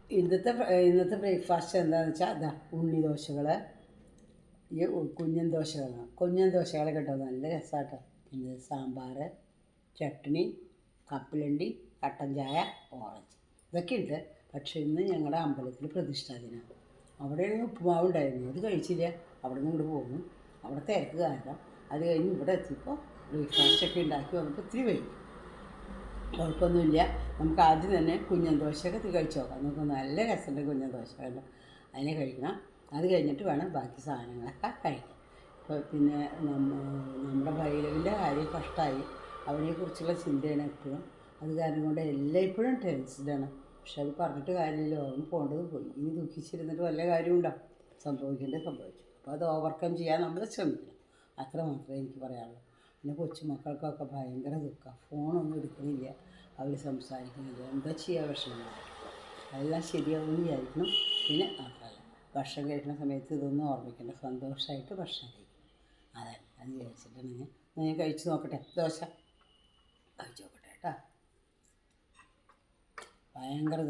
ഇന്നത്തെ ബ്രേക്ക്ഫാസ്റ്റ് എന്താണെന്ന് വെച്ചാൽ അതാ ഉണ്ണി ദോശകൾ, ഈ കുഞ്ഞൻ ദോശകൾ കേട്ടോ, നല്ല രസമാട്ടോ. പിന്നെ സാമ്പാർ, ചട്നി, കപ്പലണ്ടി, കട്ടൻ ചായ, ഓറഞ്ച് ഇതൊക്കെ ഉണ്ട്. പക്ഷേ ഇന്ന് ഞങ്ങളുടെ അമ്പലത്തിൽ പ്രതിഷ്ഠാ ദിനമാണ്. അവിടെയാണെങ്കിൽ ഉപ്പുമാവ് ഉണ്ടായിരുന്നു, അത് കഴിച്ചില്ല. അവിടെ നിന്ന് ഇങ്ങോട്ട് പോകുന്നു. അവിടെ തിരക്ക് കാരണം അത് കഴിഞ്ഞ് ഇവിടെ എത്തിയപ്പോൾ ബ്രേക്ക്ഫാസ്റ്റൊക്കെ ഉണ്ടാക്കി വന്നപ്പോൾ ഇത്തിരി വൈകി. കുഴപ്പമൊന്നുമില്ല. നമുക്ക് ആദ്യം തന്നെ കുഞ്ഞൻ ദോശയൊക്കെ കഴിച്ച് നോക്കാം. നമുക്ക് നല്ല രസമുണ്ട് കുഞ്ഞൻ ദോശ കണ്ടോ, അതിനെ കഴിക്കണം. അത് കഴിഞ്ഞിട്ട് വേണം ബാക്കി സാധനങ്ങളൊക്കെ കഴിക്കാൻ. ഇപ്പോൾ പിന്നെ നമ്മുടെ ഭൈരവിൻ്റെ കാര്യം കഷ്ടമായി. അവനെക്കുറിച്ചുള്ള ചിന്തയാണ് എപ്പോഴും. അത് കാരണം കൊണ്ട് എല്ലായ്പ്പോഴും ടെൻസ്ഡാണ്. പക്ഷെ അത് പറഞ്ഞിട്ട് കാര്യമില്ല, അവൻ പോകേണ്ടത് പോയി. ഇനി ദുഃഖിച്ചിരുന്നിട്ട് വല്ല കാര്യമുണ്ടോ? സംഭവിക്കേണ്ടത് സംഭവിച്ചു. അപ്പോൾ അത് ഓവർകം ചെയ്യാൻ നമ്മൾ ശ്രമിക്കണം. അത്ര മാത്രമേ എനിക്ക് പറയാനുള്ളൂ. പിന്നെ കൊച്ചുമക്കൾക്കൊക്കെ ഭയങ്കര ദുഃഖം. ഫോണൊന്നും എടുക്കുന്നില്ല, അവർ സംസാരിക്കുന്നില്ല. എന്താ ചെയ്യുക? വിഷമമാണ്. എല്ലാം ശരിയാവുമെന്ന് വിചാരിക്കണം. പിന്നെ മാത്രമല്ല, ഭക്ഷണം കഴിക്കുന്ന സമയത്ത് ഇതൊന്നും ഓർമ്മിക്കേണ്ട, സന്തോഷമായിട്ട് ഭക്ഷണം കഴിക്കും. അതെ, അത് വിചാരിച്ചിട്ടാണ് ഞാൻ കഴിച്ച് നോക്കട്ടെ. ദോശ കഴിച്ച് നോക്കട്ടെ കേട്ടോ. ഭയങ്കര